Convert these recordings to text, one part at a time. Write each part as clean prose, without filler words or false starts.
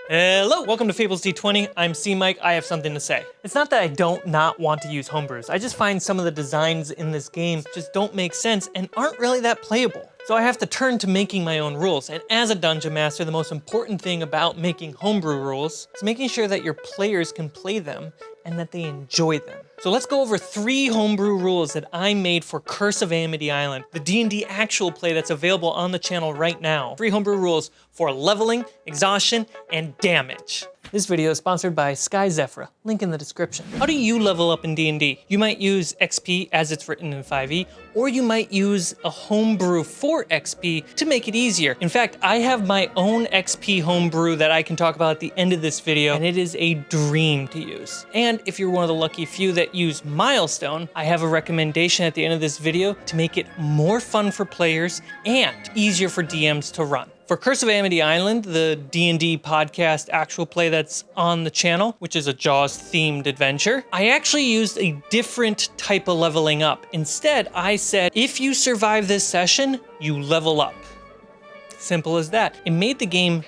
Hello, welcome to Fables D20. I'm C-Mike, I have something to say. It's not that I don't not want to use homebrews. I just find some of the designs in this game just don't make sense and aren't really that playable. So I have to turn to making my own rules. And as a dungeon master, the most important thing about making homebrew rules is making sure that your players can play them and that they enjoy them. So let's go over 3 homebrew rules that I made for Curse of Amity Island, the D&D actual play that's available on the channel right now. 3 homebrew rules for leveling, exhaustion, and damage. This video is sponsored by Sky Zephyra, link in the description. How do you level up in D&D? You might use XP as it's written in 5e, or you might use a homebrew for XP to make it easier. In fact, I have my own XP homebrew that I can talk about at the end of this video, and it is a dream to use. And if you're one of the lucky few that use Milestone, I have a recommendation at the end of this video to make it more fun for players and easier for DMs to run. For Curse of Amity Island, the D&D podcast actual play that's on the channel, which is a Jaws-themed adventure, I actually used a different type of leveling up. Instead, I said, if you survive this session, you level up. Simple as that. It made the game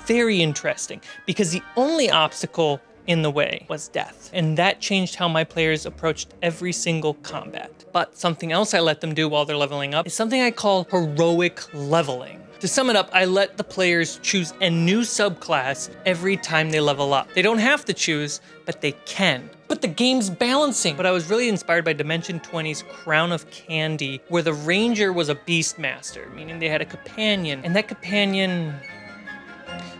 very interesting because the only obstacle in the way was death. And that changed how my players approached every single combat. But something else I let them do while they're leveling up is something I call heroic leveling. To sum it up, I let the players choose a new subclass every time they level up. They don't have to choose, but they can. But the game's balancing. But I was really inspired by Dimension 20's Crown of Candy, where the ranger was a beastmaster, meaning they had a companion. And that companion,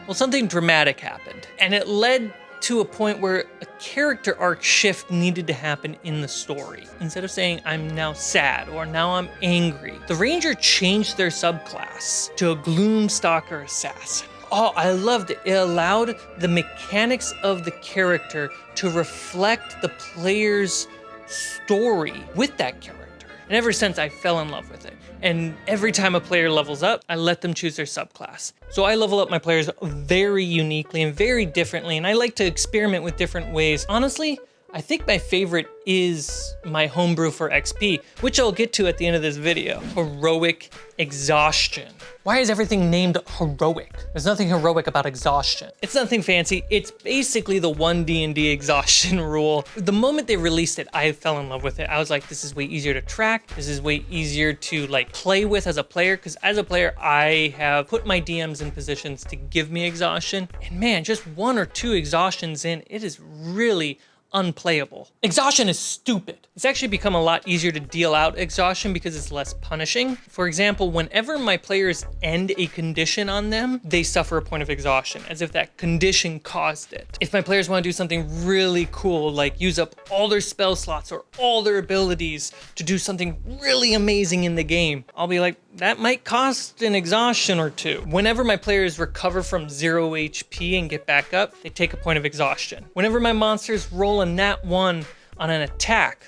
well, something dramatic happened. And it led to a point where a character arc shift needed to happen in the story. Instead of saying, I'm now sad, or now I'm angry, the ranger changed their subclass to a Gloomstalker assassin. Oh, I loved it. It allowed the mechanics of the character to reflect the player's story with that character. And ever since, I fell in love with it. And every time a player levels up, I let them choose their subclass. So I level up my players very uniquely and very differently, and I like to experiment with different ways. Honestly, I think my favorite is my homebrew for XP, which I'll get to at the end of this video. Heroic Exhaustion. Why is everything named heroic? There's nothing heroic about exhaustion. It's nothing fancy. It's basically the one D&D exhaustion rule. The moment they released it, I fell in love with it. I was like, this is way easier to track. This is way easier to play with as a player, because as a player, I have put my DMs in positions to give me exhaustion. And man, just 1 or 2 exhaustions in, it is really unplayable. Exhaustion is stupid. It's actually become a lot easier to deal out exhaustion because it's less punishing. For example, whenever my players end a condition on them, they suffer a point of exhaustion, as if that condition caused it. If my players want to do something really cool, like use up all their spell slots or all their abilities to do something really amazing in the game, I'll be like, that might cost an exhaustion or 2. Whenever my players recover from 0 HP and get back up, they take a point of exhaustion. Whenever my monsters roll a nat 1 on an attack,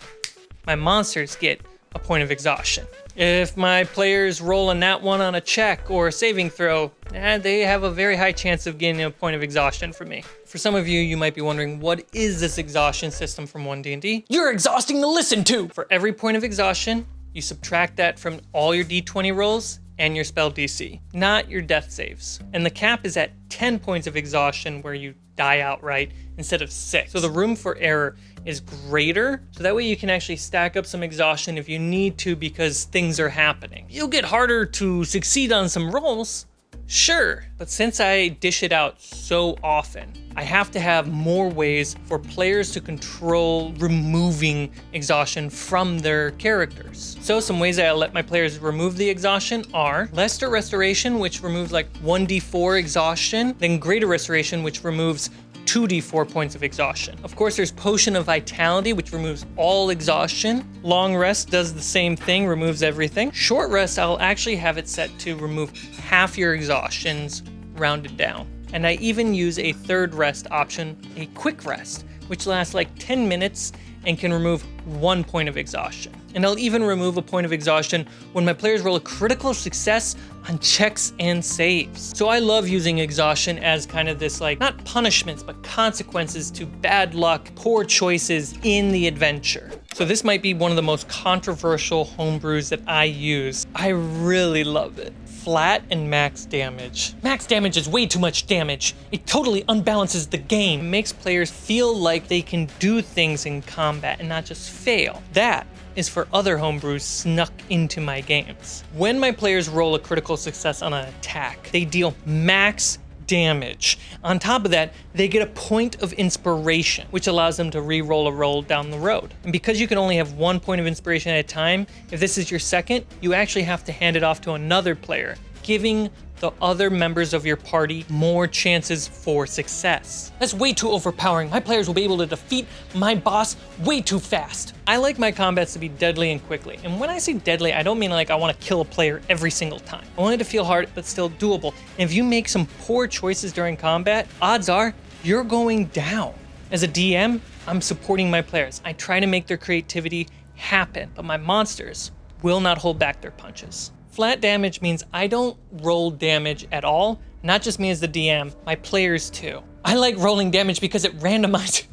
my monsters get a point of exhaustion. If my players roll a nat 1 on a check or a saving throw, they have a very high chance of getting a point of exhaustion from me. For some of you, you might be wondering, what is this exhaustion system from 1D&D? You're exhausting to listen to! For every point of exhaustion, you subtract that from all your D20 rolls and your spell DC, not your death saves. And the cap is at 10 points of exhaustion where you die outright instead of 6. So the room for error is greater, so that way you can actually stack up some exhaustion if you need to because things are happening. You'll get harder to succeed on some rolls, sure, but since I dish it out so often, I have to have more ways for players to control removing exhaustion from their characters. So some ways that I let my players remove the exhaustion are Lesser Restoration, which removes 1d4 exhaustion, then Greater Restoration, which removes 2d4 points of exhaustion. Of course, there's Potion of Vitality, which removes all exhaustion. Long Rest does the same thing, removes everything. Short Rest, I'll actually have it set to remove half your exhaustions, rounded down. And I even use a third rest option, a Quick Rest, which lasts 10 minutes and can remove 1 point of exhaustion. And I'll even remove a point of exhaustion when my players roll a critical success on checks and saves. So I love using exhaustion as kind of this not punishments, but consequences to bad luck, poor choices in the adventure. So this might be one of the most controversial homebrews that I use. I really love it. flat and max damage. Max damage is way too much damage. It totally unbalances the game. It makes players feel like they can do things in combat and not just fail. That is for other homebrews snuck into my games. When my players roll a critical success on an attack, they deal max damage. On top of that, they get a point of inspiration, which allows them to re-roll a roll down the road. And because you can only have 1 point of inspiration at a time, if this is your second, you actually have to hand it off to another player, giving the other members of your party more chances for success. That's way too overpowering. My players will be able to defeat my boss way too fast. I like my combats to be deadly and quickly. And when I say deadly, I don't mean like I want to kill a player every single time. I want it to feel hard, but still doable. And if you make some poor choices during combat, odds are you're going down. As a DM, I'm supporting my players. I try to make their creativity happen, but my monsters will not hold back their punches. Flat damage means I don't roll damage at all, not just me as the DM, my players too. I like rolling damage because it randomizes.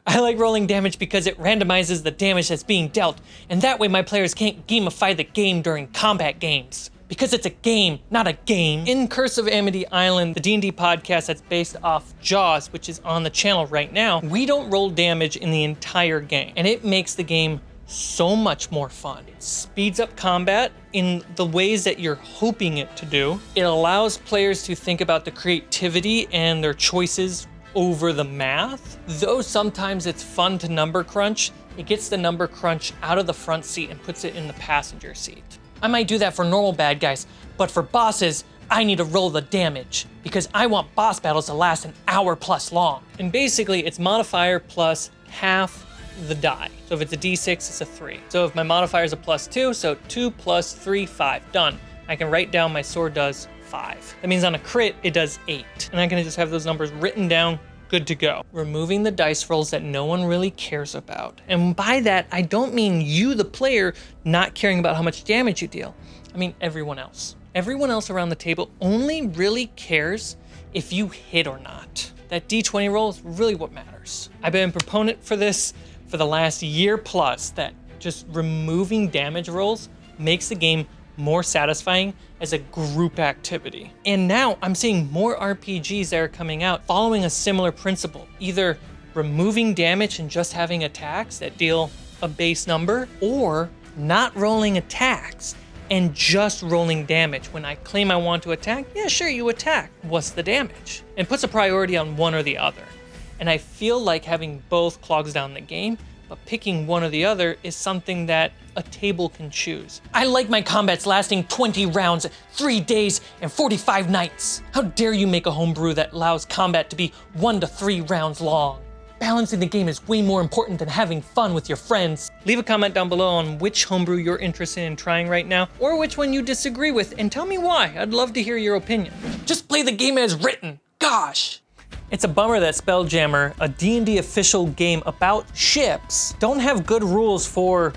I like rolling damage because it randomizes the damage that's being dealt, and that way my players can't gamify the game during combat games. Because it's a game, not a game. In Curse of Amity Island, the D&D podcast that's based off Jaws, which is on the channel right now, we don't roll damage in the entire game, and it makes the game so much more fun. It speeds up combat in the ways that you're hoping it to do. It allows players to think about the creativity and their choices over the math. Though sometimes it's fun to number crunch, it gets the number crunch out of the front seat and puts it in the passenger seat. I might do that for normal bad guys, but for bosses, I need to roll the damage because I want boss battles to last an hour plus long. And basically it's modifier plus half the die. So if it's a d6, it's a 3. So if my modifier is a +2, so 2 + 3, 5. Done. I can write down my sword does 5. That means on a crit, it does 8. And I can just have those numbers written down, good to go. Removing the dice rolls that no one really cares about. And by that, I don't mean you, the player, not caring about how much damage you deal. I mean everyone else. Everyone else around the table only really cares if you hit or not. That d20 roll is really what matters. I've been a proponent for this for the last year plus, that just removing damage rolls makes the game more satisfying as a group activity. And now I'm seeing more RPGs that are coming out following a similar principle, either removing damage and just having attacks that deal a base number, or not rolling attacks and just rolling damage. When I claim I want to attack, yeah, sure, you attack. What's the damage? And puts a priority on one or the other. And I feel like having both clogs down the game, but picking one or the other is something that a table can choose. I like my combats lasting 20 rounds, 3 days, and 45 nights. How dare you make a homebrew that allows combat to be 1 to 3 rounds long? Balancing the game is way more important than having fun with your friends. Leave a comment down below on which homebrew you're interested in trying right now, or which one you disagree with, and tell me why. I'd love to hear your opinion. Just play the game as written. Gosh. It's a bummer that Spelljammer, a D&D official game about ships, don't have good rules for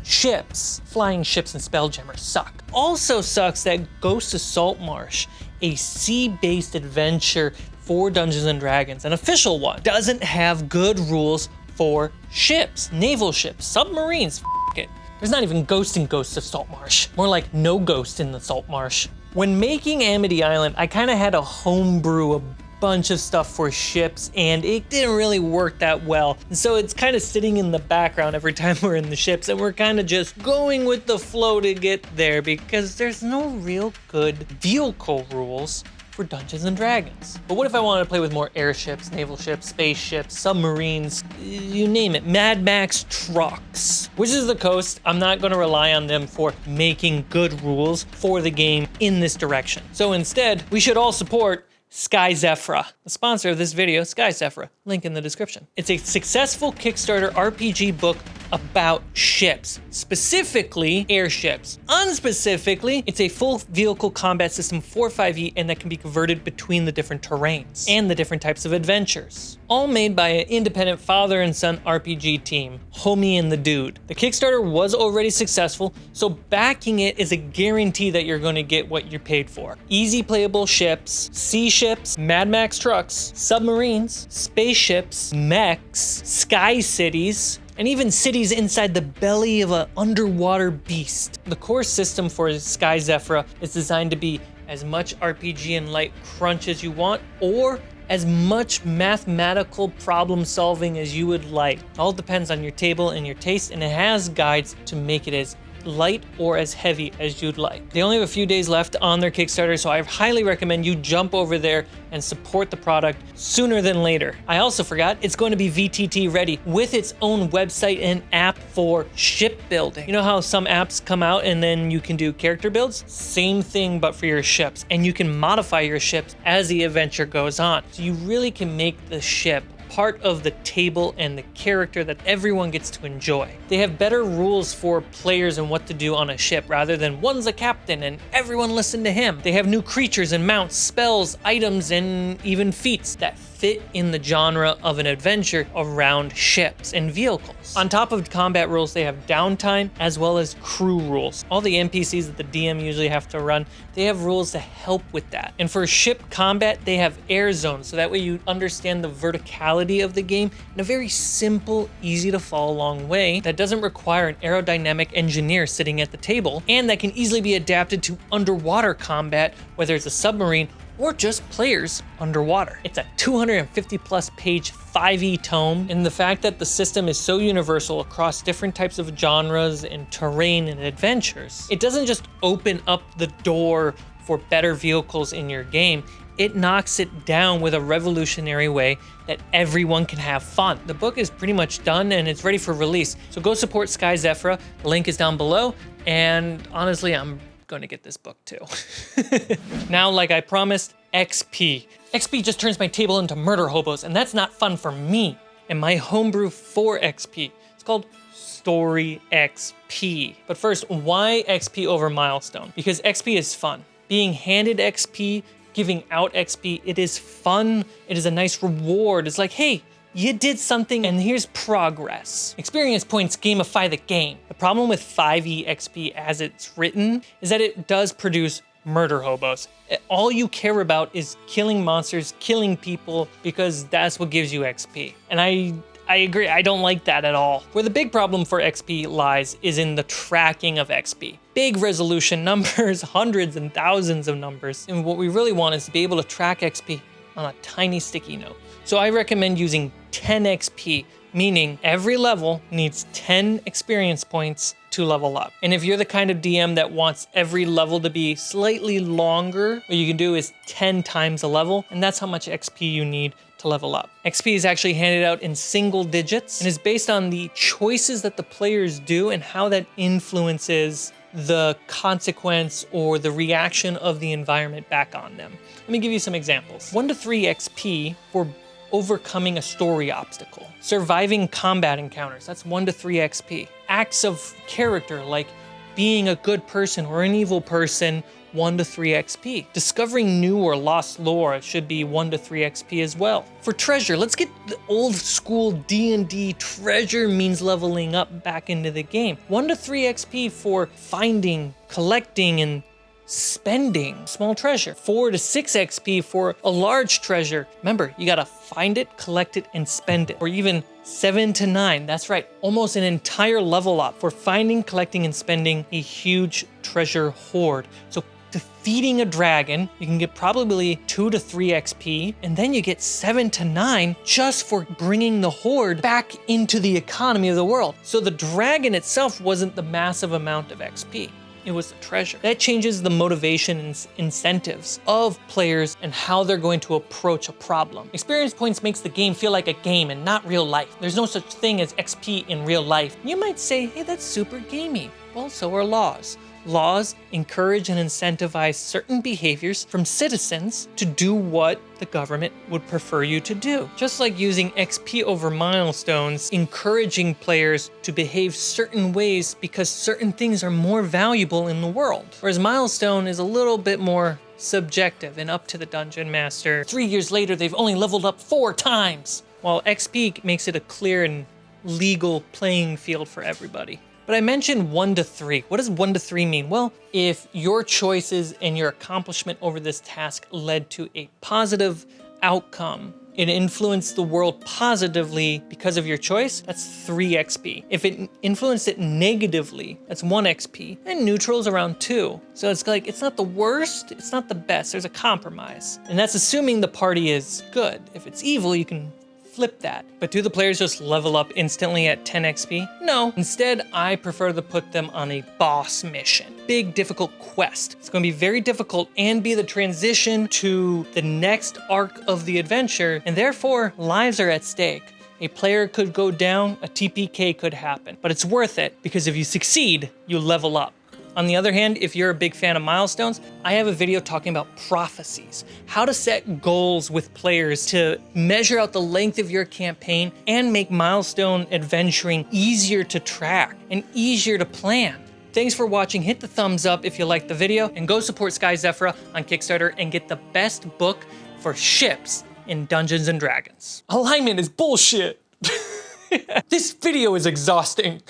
ships. Flying ships in Spelljammer suck. Also sucks that Ghost of Saltmarsh, a sea-based adventure for Dungeons & Dragons, an official one, doesn't have good rules for ships, naval ships, submarines, f it. There's not even ghost in Ghost of Saltmarsh. More like no ghost in the Saltmarsh. When making Amity Island, I kind of had a homebrew, a bunch of stuff for ships, and it didn't really work that well. And so it's kind of sitting in the background every time we're in the ships, and we're kind of just going with the flow to get there because there's no real good vehicle rules for Dungeons & Dragons. But what if I wanted to play with more airships, naval ships, spaceships, submarines, you name it, Mad Max trucks? Wizards of the Coast, I'm not gonna rely on them for making good rules for the game in this direction. So instead, we should all support Sky Zephyra, the sponsor of this video, Sky Zephyra, link in the description. It's a successful Kickstarter RPG book about ships, specifically airships. Unspecifically, it's a full vehicle combat system for 5e and that can be converted between the different terrains and the different types of adventures. All made by an independent father and son RPG team, Homie and the Dude. The Kickstarter was already successful, so backing it is a guarantee that you're going to get what you paid for. Easy playable ships, sea ships, Mad Max trucks, submarines, spaceships, mechs, sky cities, and even cities inside the belly of an underwater beast. The core system for Sky Zephyra is designed to be as much RPG and light crunch as you want, or as much mathematical problem solving as you would like. It all depends on your table and your taste, and it has guides to make it as light or as heavy as you'd like. They only have a few days left on their Kickstarter, so I highly recommend you jump over there and support the product sooner than later. I also forgot, it's going to be VTT ready with its own website and app for ship building. You know how some apps come out and then you can do character builds? Same thing, but for your ships. And you can modify your ships as the adventure goes on. So you really can make the ship part of the table and the character that everyone gets to enjoy. They have better rules for players and what to do on a ship rather than one's a captain and everyone listen to him. They have new creatures and mounts, spells, items, and even feats that fit in the genre of an adventure around ships and vehicles. On top of combat rules, they have downtime as well as crew rules. All the NPCs that the DM usually have to run, they have rules to help with that. And for ship combat, they have air zones, so that way you understand the verticality of the game in a very simple, easy to follow along way that doesn't require an aerodynamic engineer sitting at the table, and that can easily be adapted to underwater combat, whether it's a submarine or just players underwater. It's a 250 plus page 5e tome, and the fact that the system is so universal across different types of genres and terrain and adventures, it doesn't just open up the door for better vehicles in your game, it knocks it down with a revolutionary way that everyone can have fun. The book is pretty much done and it's ready for release, so go support Sky Zephyra. The link is down below, and honestly, I'm going to get this book too. Now, like I promised, XP. XP just turns my table into murder hobos, and that's not fun for me and my homebrew for XP. It's called Story XP. But first, why XP over milestone? Because XP is fun. Being handed XP, giving out XP, it is fun. It is a nice reward. It's like, hey, you did something and here's progress. Experience points gamify the game. The problem with 5e XP as it's written is that it does produce murder hobos. All you care about is killing monsters, killing people, because that's what gives you XP. And I agree, I don't like that at all. Where the big problem for XP lies is in the tracking of XP. Big resolution numbers, hundreds and thousands of numbers. And what we really want is to be able to track XP on a tiny sticky note. So I recommend using 10 XP, meaning every level needs 10 experience points to level up. And if you're the kind of DM that wants every level to be slightly longer, what you can do is 10 times a level, and that's how much XP you need to level up. XP is actually handed out in single digits and is based on the choices that the players do and how that influences the consequence or the reaction of the environment back on them. Let me give you some examples. 1 to 3 XP for overcoming a story obstacle. Surviving combat encounters, that's 1 to 3 XP. Acts of character, like being a good person or an evil person, 1 to 3 XP. Discovering new or lost lore should be 1 to 3 XP as well. For treasure, let's get the old school D&D treasure means leveling up back into the game. 1 to 3 XP for finding, collecting, and spending small treasure. 4 to 6 XP for a large treasure. Remember, you gotta find it, collect it, and spend it. Or even 7 to 9, that's right, almost an entire level up for finding, collecting, and spending a huge treasure hoard. So defeating a dragon, you can get probably 2 to 3 XP, and then you get 7 to 9 just for bringing the hoard back into the economy of the world. So the dragon itself wasn't the massive amount of XP. It was the treasure. That changes the motivation and incentives of players and how they're going to approach a problem. Experience points makes the game feel like a game and not real life. There's no such thing as XP in real life. You might say, hey, that's super gamey. Well, so are laws. Laws encourage and incentivize certain behaviors from citizens to do what the government would prefer you to do. Just like using XP over milestones, encouraging players to behave certain ways because certain things are more valuable in the world. Whereas milestone is a little bit more subjective and up to the dungeon master. 3 years later, they've only leveled up 4 times, while XP makes it a clear and legal playing field for everybody. But I mentioned 1 to 3. What does 1 to 3 mean? Well, if your choices and your accomplishment over this task led to a positive outcome it influenced the world positively because of your choice, that's 3 XP. If it influenced it negatively, that's 1 XP. And neutral's around 2. So it's like, it's not the worst, it's not the best, there's a compromise. And that's assuming the party is good. If it's evil, you can flip that. But do the players just level up instantly at 10 XP? No. Instead, I prefer to put them on a boss mission. Big, difficult quest. It's going to be very difficult and be the transition to the next arc of the adventure, and therefore, lives are at stake. A player could go down, a TPK could happen, but it's worth it because if you succeed, you level up. On the other hand, if you're a big fan of milestones, I have a video talking about prophecies, how to set goals with players to measure out the length of your campaign and make milestone adventuring easier to track and easier to plan. Thanks for watching. Hit the thumbs up if you liked the video, and go support Sky Zephyra on Kickstarter and get the best book for ships in Dungeons & Dragons. Alignment is bullshit. This video is exhausting.